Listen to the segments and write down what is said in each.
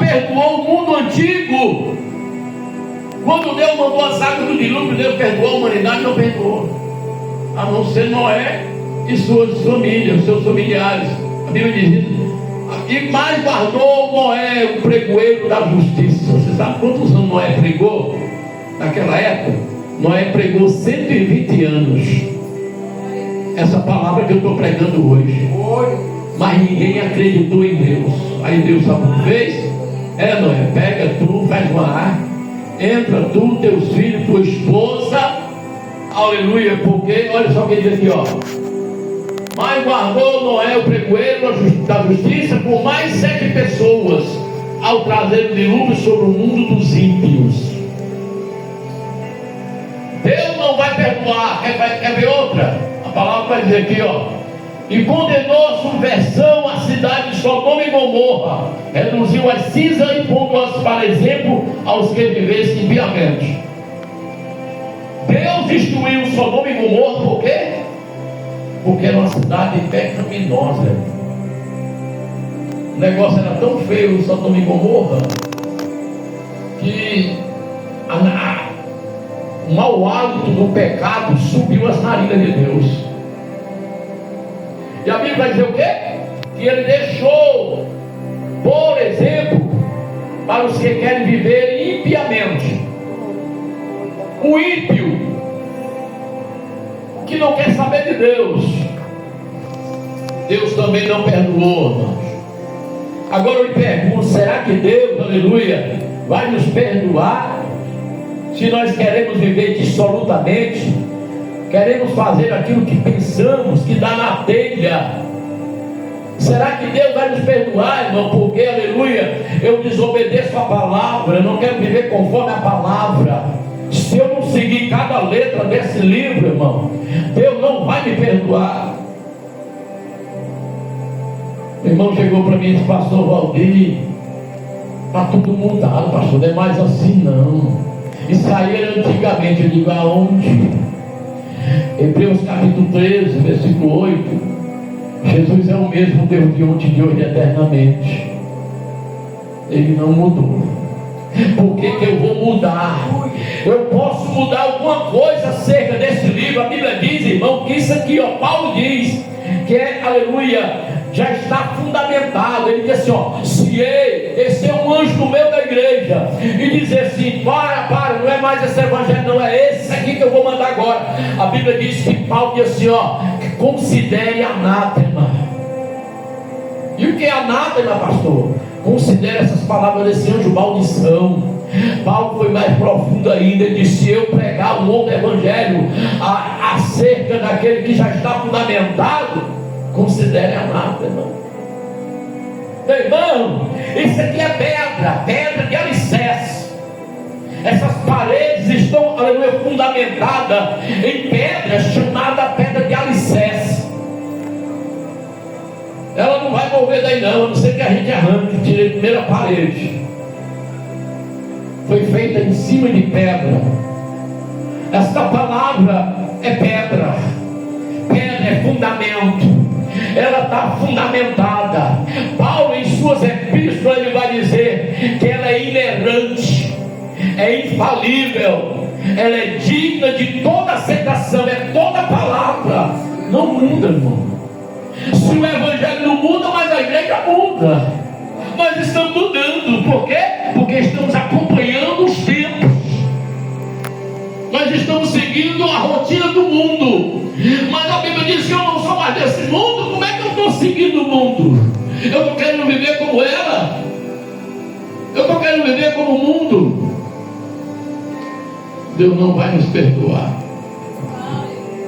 perdoou o mundo antigo. Quando Deus mandou as águas do dilúvio, Deus perdoou a humanidade? Não perdoou, a não ser Noé e suas famílias, seus familiares. A Bíblia diz: e mais guardou Noé o pregoeiro da justiça. Você sabe quantos anos Noé pregou? Naquela época, Noé pregou 120 anos. Essa palavra que eu estou pregando hoje. Mas ninguém acreditou em Deus. Aí Deus sabe o que fez? Noé, pega tu, faz uma arca, entra tu, teus filhos, tua esposa, aleluia, porque, olha só o que diz aqui, ó. Mas guardou Noé o pregoeiro da justiça por mais 7 pessoas, ao trazer o dilúvio sobre o mundo dos ímpios. Deus não vai perdoar. Quer ver outra? A palavra vai dizer aqui, ó. E condenou a subversão à cidade de Sodoma e Gomorra, reduziu as cinzas e pondo-as para exemplo aos que vivessem impiamente. Deus destruiu Sodoma e Gomorra por quê? Porque era uma cidade pecaminosa. O negócio era tão feio, Sodoma e Gomorra, que o mau hálito do pecado subiu as narinas de Deus. E a Bíblia vai dizer o quê? Que ele deixou, por exemplo, para os que querem viver impiamente. O ímpio, que não quer saber de Deus, Deus também não perdoou, irmãos. Agora eu lhe pergunto: será que Deus, aleluia, vai nos perdoar se nós queremos viver dissolutamente? Queremos fazer aquilo que pensamos, que dá na telha? Será que Deus vai nos perdoar, irmão? Porque, aleluia, eu desobedeço a palavra, eu não quero viver conforme a palavra. Se eu não seguir cada letra desse livro, irmão, Deus não vai me perdoar. Meu irmão chegou para mim e disse: pastor Valdir, está tudo mudado, pastor, não é mais assim não. Isso aí era antigamente. Eu digo: aonde? Hebreus capítulo 13, versículo 8. Jesus é o mesmo Deus de ontem, de hoje, eternamente. Ele não mudou. Por que eu vou mudar? Eu posso mudar alguma coisa acerca desse livro. A Bíblia diz, irmão, que isso aqui, ó, Paulo diz que é, aleluia, já está fundamentado. Ele diz assim, ó: se esse é um anjo no meio da igreja e dizer assim: para, não é mais esse evangelho, não, é esse aqui que eu vou mandar agora. A Bíblia diz que Paulo diz assim, ó: considere anátema. E o que é anátema, pastor? Considere essas palavras desse anjo maldição. Paulo foi mais profundo ainda. Ele disse: se eu pregar um outro evangelho acerca daquele que já está fundamentado, considere anátema. Meu irmão, isso aqui é pedra de alicerce. Essas paredes estão, aleluia, fundamentadas em pedra chamada pedra de alicerce. Ela não vai mover daí não, a não ser que a gente arranque e tire a primeira parede. Foi feita em cima de pedra. Esta palavra é pedra. Pedra é fundamento. Ela está fundamentada. Paulo, em suas epístolas, ele vai dizer que ela é inerrante, é infalível, ela é digna de toda aceitação. É toda palavra. Não muda, irmão. Se o evangelho não muda, mas a igreja muda. Nós estamos mudando. Por quê? Porque estamos acompanhando os tempos. Nós estamos seguindo a rotina do mundo. Mas a Bíblia diz que eu não sou mais desse mundo. Como é que eu estou seguindo o mundo? Eu estou querendo viver como ela. Eu estou querendo viver como o mundo. Deus não vai nos perdoar.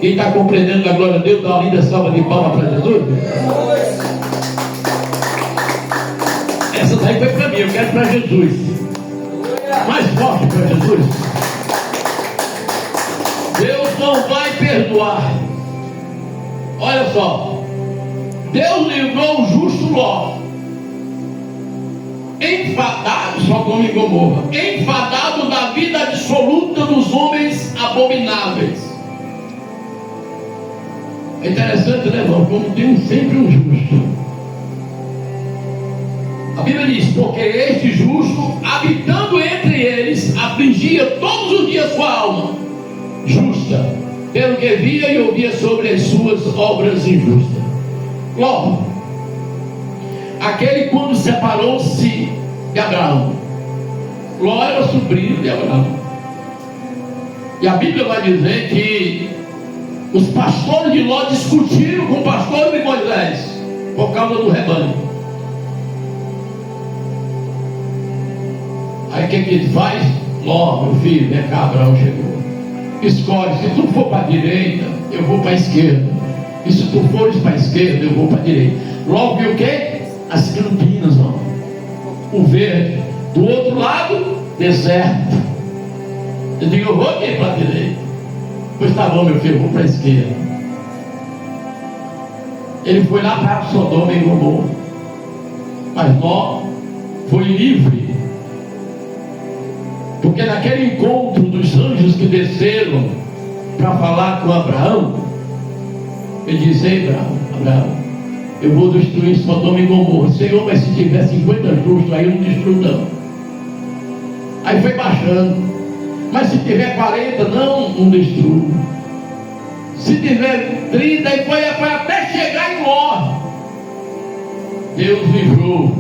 Quem está compreendendo a glória a Deus, dá uma linda salva de palmas para Jesus. Essa daí foi para mim, eu quero para Jesus. Mais forte para Jesus. Deus não vai perdoar. Olha só, Deus livrou o justo Ló, enfadado, Sodoma e Gomorra, enfadado da vida absoluta dos homens abomináveis. É interessante, né, irmão? Como tem sempre um justo. A Bíblia diz: porque este justo vivia todos os dias com a alma justa, pelo que via e ouvia sobre as suas obras injustas. Ló, aquele quando separou-se de Abraão. Ló era sobrinho de Abraão. E a Bíblia vai dizer que os pastores de Ló discutiram com o pastor de Moisés por causa do rebanho. Aí o que ele faz? Ló, meu filho, vem cá, Abraão chegou. Escolhe, se tu for para a direita, eu vou para a esquerda. E se tu fores para a esquerda, eu vou para a direita. Logo viu o quê? As campinas, ó. O verde. Do outro lado, deserto. Eu digo, eu vou aqui para a direita. Pois tá bom, meu filho, eu vou para a esquerda. Ele foi lá para Sodoma e Gomorra. Mas Ló foi livre. Porque naquele encontro dos anjos que desceram para falar com Abraão, ele disse: ei, Abraão, eu vou destruir Sodoma e Gomorra. Senhor, mas se tiver 50 justos, aí eu não destruo não. Aí foi baixando. Mas se tiver 40, não destruo. Se tiver 30, aí foi até chegar em Ló. Deus livrou.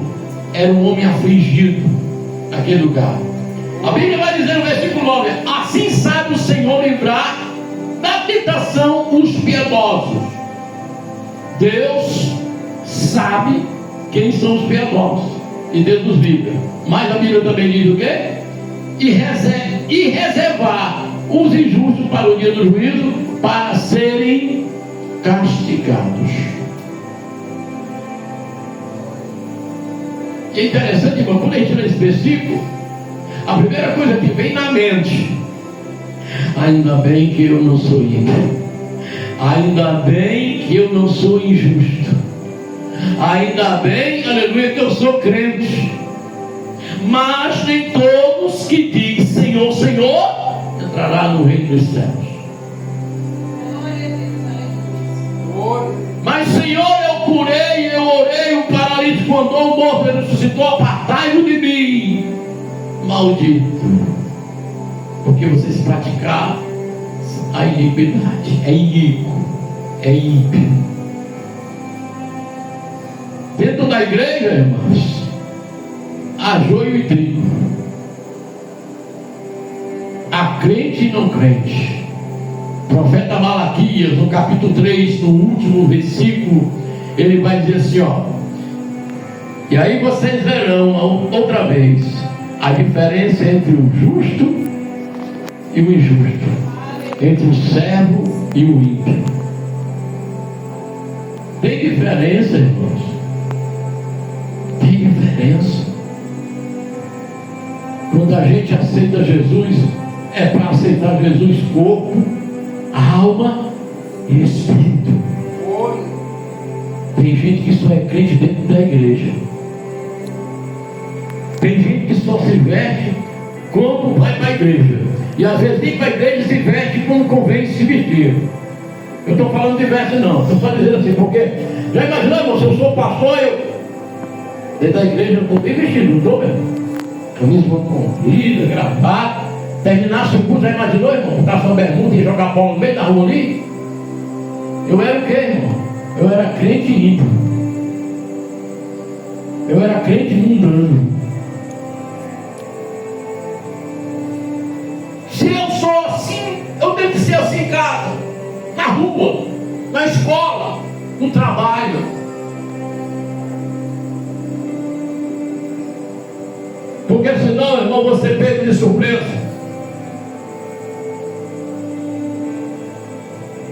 Era um homem afligido naquele lugar. A Bíblia vai dizer no versículo 9: assim sabe o Senhor livrar da tentação os piedosos. Deus sabe quem são os piedosos e Deus nos livra. Mas a Bíblia também diz o quê? E reservar os injustos para o dia do juízo, para serem castigados. E é interessante, irmão, quando a gente lê esse versículo, a primeira coisa que vem na mente: ainda bem que eu não sou ímpio, ainda bem que eu não sou injusto, ainda bem, aleluia, que eu sou crente. Mas nem todos que dizem Senhor, Senhor, entrará no reino dos céus. Mas Senhor, eu curei, eu orei, o paralítico andou, o morto ressuscitou, apartai-o de mim, maldito, porque vocês praticaram a iniquidade. É iníquo, é ímpio. Dentro da igreja, irmãos, há joio e trigo, há crente e não crente. O profeta Malaquias, no capítulo 3, no último versículo, ele vai dizer assim, ó: e aí vocês verão outra vez a diferença entre o justo e o injusto, entre o servo e o ímpio. Tem diferença, irmãos? Tem diferença. Quando a gente aceita Jesus, é para aceitar Jesus corpo, alma e espírito. Tem gente que só é crente dentro da igreja. Tem gente que só se veste quando vai para a igreja. E às vezes nem para a igreja se veste quando convém se vestir. Eu estou falando de veste não, estou só dizendo assim, porque já imaginou, irmão, se eu sou pastor, dentro da igreja eu estou bem vestido, não estou mesmo? Camisa comprida, gravata. Terminasse o curso, já imaginou, irmão? Botar sua bermuda e jogar bola no meio da rua ali? Eu era o quê, irmão? Eu era crente ímpio. Eu era crente mundano. Se eu sou assim, eu tenho que ser assim em casa, na rua, na escola, no trabalho. Porque senão, irmão, você pega de surpresa.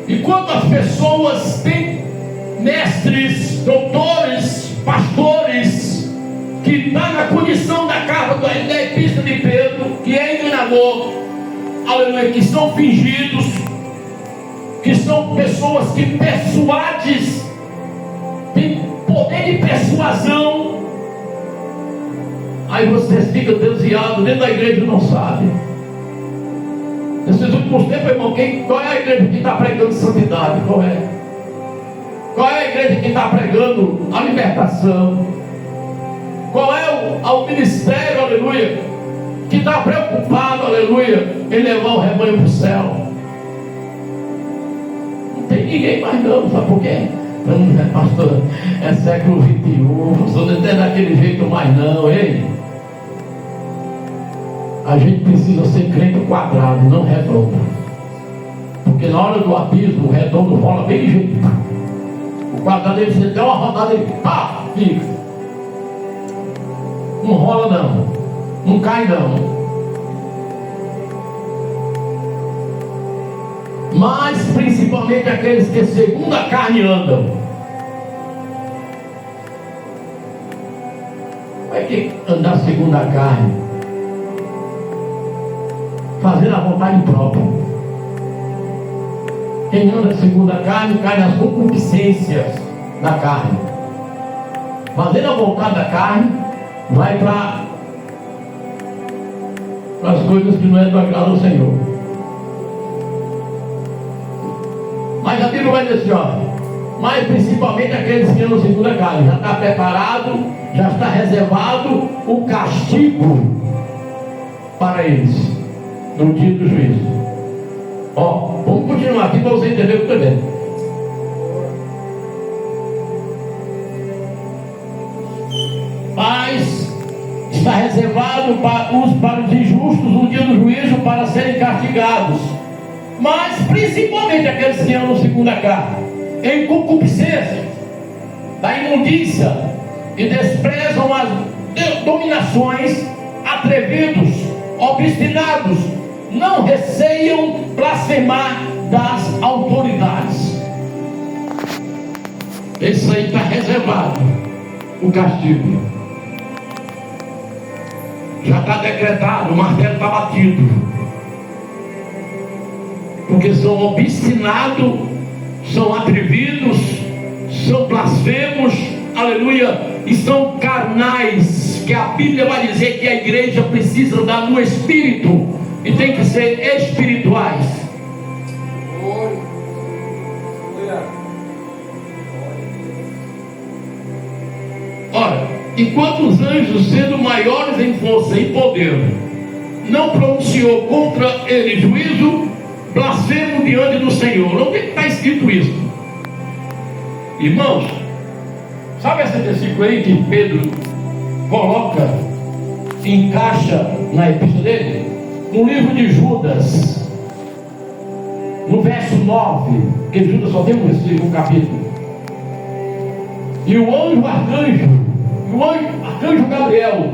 E quando as pessoas têm mestres, doutores, pastores, que estão na condição da carta da epístola de Pedro, que é enganador, aleluia, que são fingidos, que são pessoas que persuades, têm poder de persuasão, aí você fica desviado dentro da igreja e não sabe. Nesses últimos tempos, irmão, qual é a igreja que está pregando santidade? Qual é? Qual é a igreja que está pregando a libertação? Qual é o ministério, aleluia, que está preocupado, aleluia, em levar o rebanho para o céu. Não tem ninguém mais não, sabe por quê? Pastor, é século XXI, pastor, não tem daquele jeito mais não, ei. A gente precisa ser crente quadrado, não redondo. Porque na hora do abismo, o redondo rola bem ligeiro. O quadrado, ele você dá uma rodada e pá, fica. Não rola não, não cai não. Mas principalmente aqueles que segundo a carne andam. Como é que andar segundo a carne? Fazendo a vontade própria. Quem anda segundo a carne cai nas concupiscências da carne. Fazendo a vontade da carne, vai para as coisas que não é do agrado do Senhor. Mas a Bíblia vai dizer assim, ó, mas principalmente aqueles que andam segundo a carne, já está preparado, já está reservado o castigo para eles no dia do juízo. Ó, vamos continuar aqui para você entender o que eu estou dizendo. Mas está reservado para os injustos no dia do juízo, para serem castigados. Mas principalmente aqueles que andam segundo a carne, em concupiscência da imundícia e desprezam as dominações, atrevidos, obstinados, não receiam blasfemar das autoridades. Esse aí está reservado o castigo. Já está decretado, o martelo está batido. Porque são obstinados, são atrevidos, são blasfemos, aleluia, e são carnais, que a Bíblia vai dizer que a igreja precisa andar no Espírito, e tem que ser espirituais. Ora, enquanto os anjos, sendo maiores em força e poder, não pronunciou contra ele juízo, blasfemo diante do Senhor. Onde é que está escrito isso? Irmãos, sabe esse versículo aí que Pedro coloca, encaixa na epístola dele? No livro de Judas, no verso 9, porque Judas só tem um capítulo. E o arcanjo Gabriel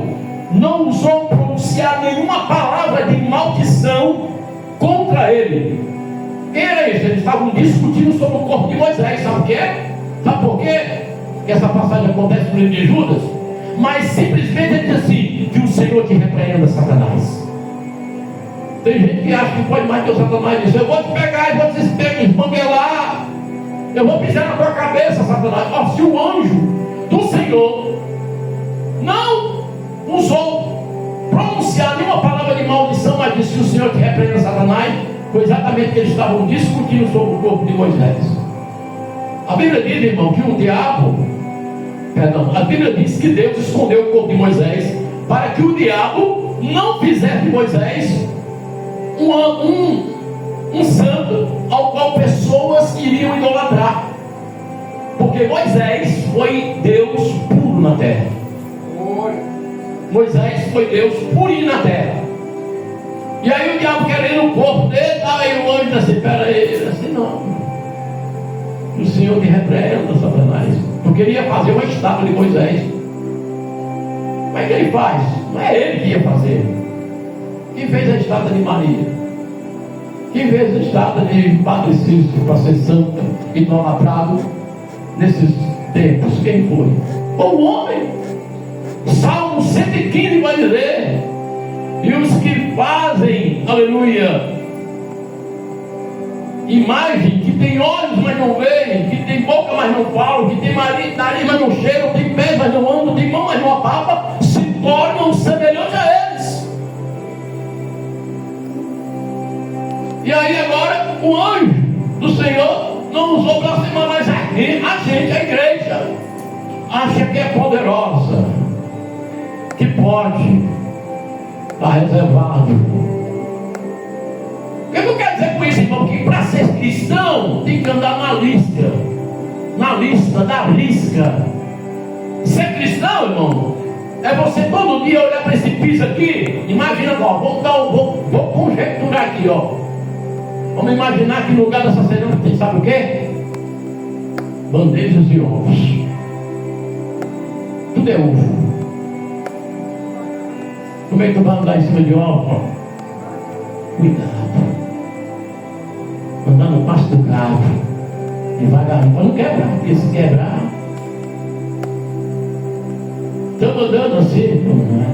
não ousou pronunciar nenhuma palavra de maldição contra ele. Quem era isso? Eles estavam discutindo sobre o corpo de Moisés. Sabe o que é? Sabe por quê que essa passagem acontece no livro de Judas? Mas simplesmente ele diz assim: que o Senhor te repreenda, Satanás. Tem gente que acha que pode mais que o Satanás. Diz: eu vou te pegar e vou te esmanguelar, eu vou pisar na tua cabeça, Satanás. Ó, se o anjo do Senhor não usou pronunciar nenhuma palavra de maldição, mas disse: o Senhor te repreenda, Satanás, foi exatamente que eles estavam discutindo sobre o corpo de Moisés. A Bíblia diz, irmão, que a Bíblia diz que Deus escondeu o corpo de Moisés para que o diabo não fizesse de Moisés um santo ao qual pessoas iriam idolatrar, porque Moisés foi Deus puro na terra. Moisés foi Deus purinho na terra. E aí o diabo querendo o corpo dele, aí o anjo disse assim: pera aí, ele disse assim: não, o Senhor te repreenda, Satanás. Eu queria fazer uma estátua de Moisés. Como é que ele faz? Não é ele que ia fazer. Quem fez a estátua de Maria? Quem fez a estátua de Padre Cícero para ser santo, idolatrado nesses tempos? Quem foi? Foi o homem. Salmo 115 vai dizer: e os que fazem, aleluia, imagem, que tem olhos mas não veem, que tem boca mas não falam, que tem nariz mas não cheiram, tem pés mas não andam, tem mão mas não apalpam, se tornam semelhantes a eles. E aí agora o anjo do Senhor não usou blasfemar, mas a gente, a igreja, acha que é poderosa, que pode, está reservado. O que eu quero dizer com isso, irmão? Que para ser cristão tem que andar na lista da risca. Ser cristão, irmão, é você todo dia olhar para esse piso aqui. Imagina, ó, vou conjecturar aqui, ó. Vamos imaginar que no lugar dessa cerâmica tem, sabe o quê? Bandejas de ovos. Tudo é ovo. Como é que tu vai andar em cima de ovo? Cuidado. Andar no pasto do gado, devagarzinho, para não quebrar, porque se quebrar, estamos andando assim, não é?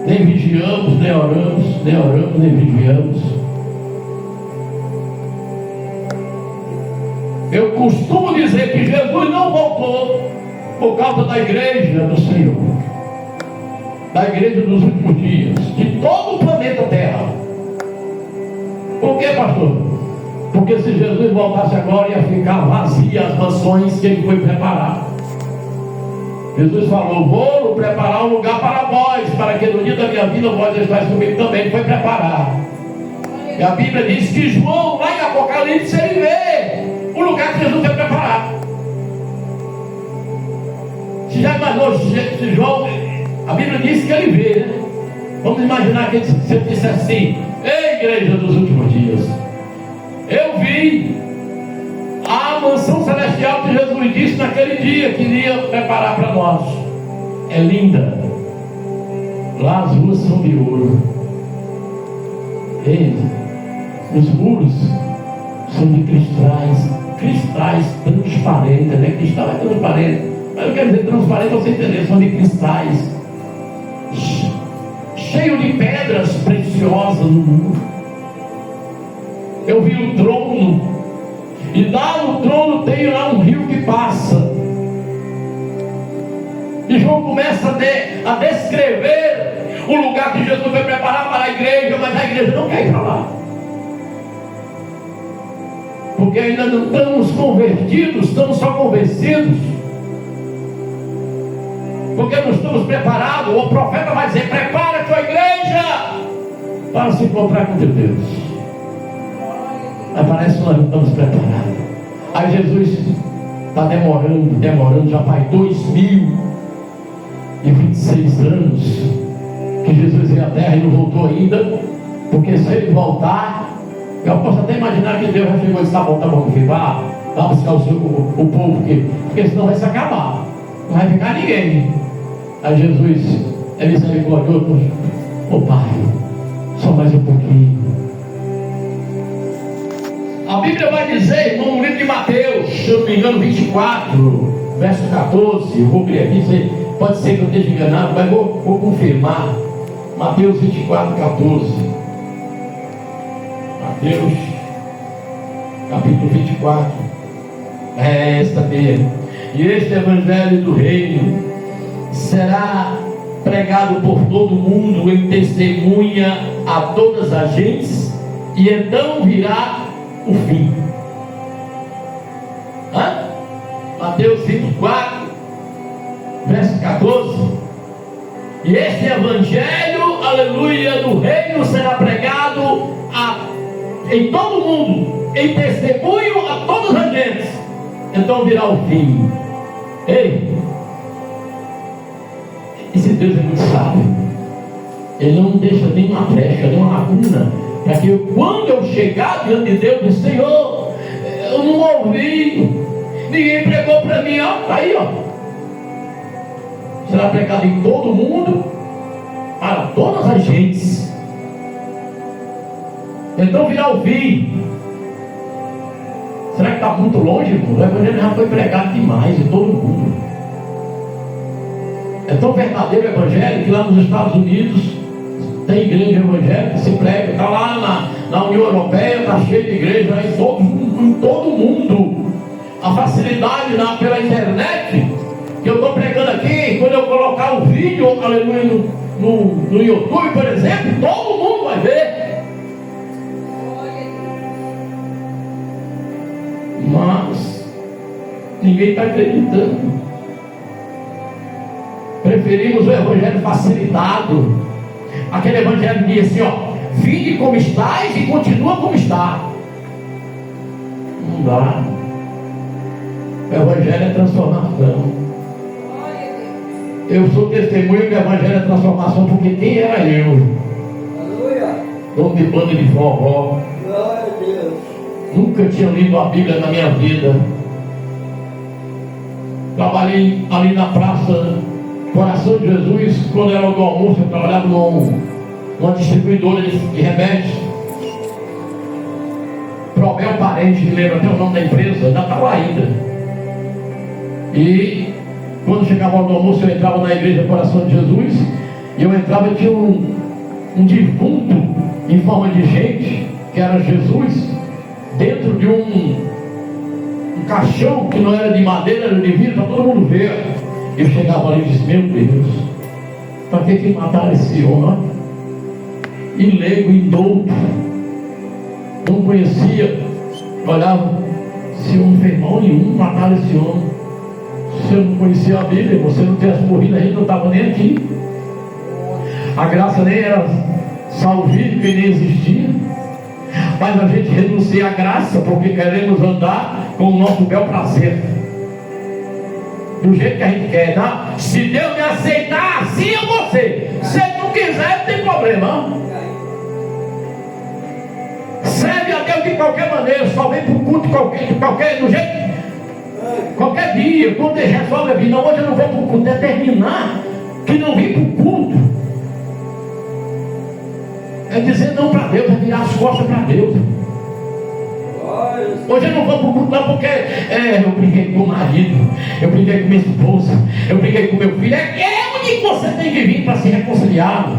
Nem vigiamos, nem oramos, nem vigiamos. Eu costumo dizer que Jesus não voltou por causa da igreja do Senhor, da igreja dos últimos dias, de todo o planeta Terra. Por que, pastor? Porque se Jesus voltasse agora, ia ficar vazia as mansões que ele foi preparar. Jesus falou: vou preparar um lugar para vós, para que no dia da minha vida vós estáis comigo também. Ele foi preparar. E a Bíblia diz que João, lá em Apocalipse, ele vê o lugar que Jesus foi preparar. Se já imaginou se João, a Bíblia diz que ele vê, né? Vamos imaginar que se ele disse assim: ei, igreja dos últimos dias, eu vi a mansão celestial que Jesus disse naquele dia que iria preparar para nós. É linda. Lá as ruas são de ouro. Ei, os muros são de cristais transparentes, né? Cristal é transparente, mas eu quero dizer transparente para você entender, são de cristais, cheio de pedras preciosas no muro. Eu vi o trono, e lá no trono tem lá um rio que passa. E João começa a descrever o lugar que Jesus vai preparar para a igreja, mas a igreja não quer ir para lá, porque ainda não estamos convertidos, estamos só convencidos, porque não estamos preparados. O profeta vai dizer: prepara a tua igreja para se encontrar com teu Deus. Mas parece que nós não estamos preparados. Aí Jesus está demorando, já faz 2026 anos que Jesus veio à terra e não voltou ainda, porque se ele voltar, eu posso até imaginar que Deus já chegou e disse: tá bom, filho, vá buscar o povo, porque senão vai se acabar, não vai ficar ninguém. Aí Jesus é misericordioso: ô Pai, só mais um pouquinho. A Bíblia vai dizer, irmão, no livro de Mateus, se eu não me engano, 24, verso 14, eu vou abrir aqui, pode ser que eu esteja enganado, mas vou confirmar. Mateus 24, 14. Mateus, capítulo 24. É esta mesmo. E este evangelho do reino será pregado por todo mundo em testemunha a todas as gentes, e então virá o fim. Mateus 24, verso 14. E este evangelho, aleluia, do reino será pregado em todo o mundo, em testemunho a todas as gentes, então virá o fim. Ei, esse Deus é muito sábio. Ele não deixa nenhuma brecha, nenhuma laguna, para que quando eu chegar diante de Deus, diz: Senhor, eu não ouvi, ninguém pregou para mim. Ó, está aí, ó. Será pregado em todo mundo, para todas as gentes, então virá o fim. Será que está muito longe, irmão? O evangelho já foi pregado demais em todo mundo. É tão verdadeiro o evangelho que lá nos Estados Unidos tem igreja evangélica que se prega. Está lá na União Europeia, está cheio de igreja em todo mundo. A facilidade pela internet, que eu estou pregando aqui, quando eu colocar o vídeo, aleluia, no YouTube, por exemplo, todo mundo vai ver. Mas ninguém está acreditando. Preferimos o evangelho facilitado, aquele evangelho que diz assim, ó, vinde como estáis e continua como está. Não dá. O evangelho é transformação. Eu sou testemunho que o evangelho é transformação, porque quem era eu? Dono de banda de forró, nunca tinha lido a Bíblia na minha vida. Trabalhei ali na praça Coração de Jesus, quando era o do almoço. Eu trabalhava numa distribuidora de remédios. Probel Parente, me lembra até o nome da empresa, ainda estava ainda. E quando chegava o do almoço, eu entrava na igreja Coração de Jesus. E eu entrava e tinha um defunto em forma de gente, que era Jesus, dentro de um caixão que não era de madeira, era de vidro, para todo mundo ver. Eu chegava ali e disse, meu Deus, para que mataram esse homem? E leigo, indouto, não conhecia, olhava, esse homem não fez mal nenhum, mataram esse homem. Se eu não conhecia a Bíblia, você não tivesse morrido, a gente não estava nem aqui. A graça nem era salvífica e nem existia. Mas a gente renuncia à graça porque queremos andar com o nosso bel prazer, do jeito que a gente quer, tá? Se Deus me aceitar, assim eu vou ser. Se Ele não quiser, não tem problema. Serve a Deus de qualquer maneira, só vem para o culto do jeito, qualquer dia, quando Ele resolve a vir. Não, hoje eu não vou para o culto, determinar que não vim para o culto é dizer não para Deus, é virar as costas para Deus. Hoje eu não vou para o culto não, porque eu briguei com o marido, eu briguei com minha esposa, eu briguei com meu filho. É onde você tem que vir para se reconciliar.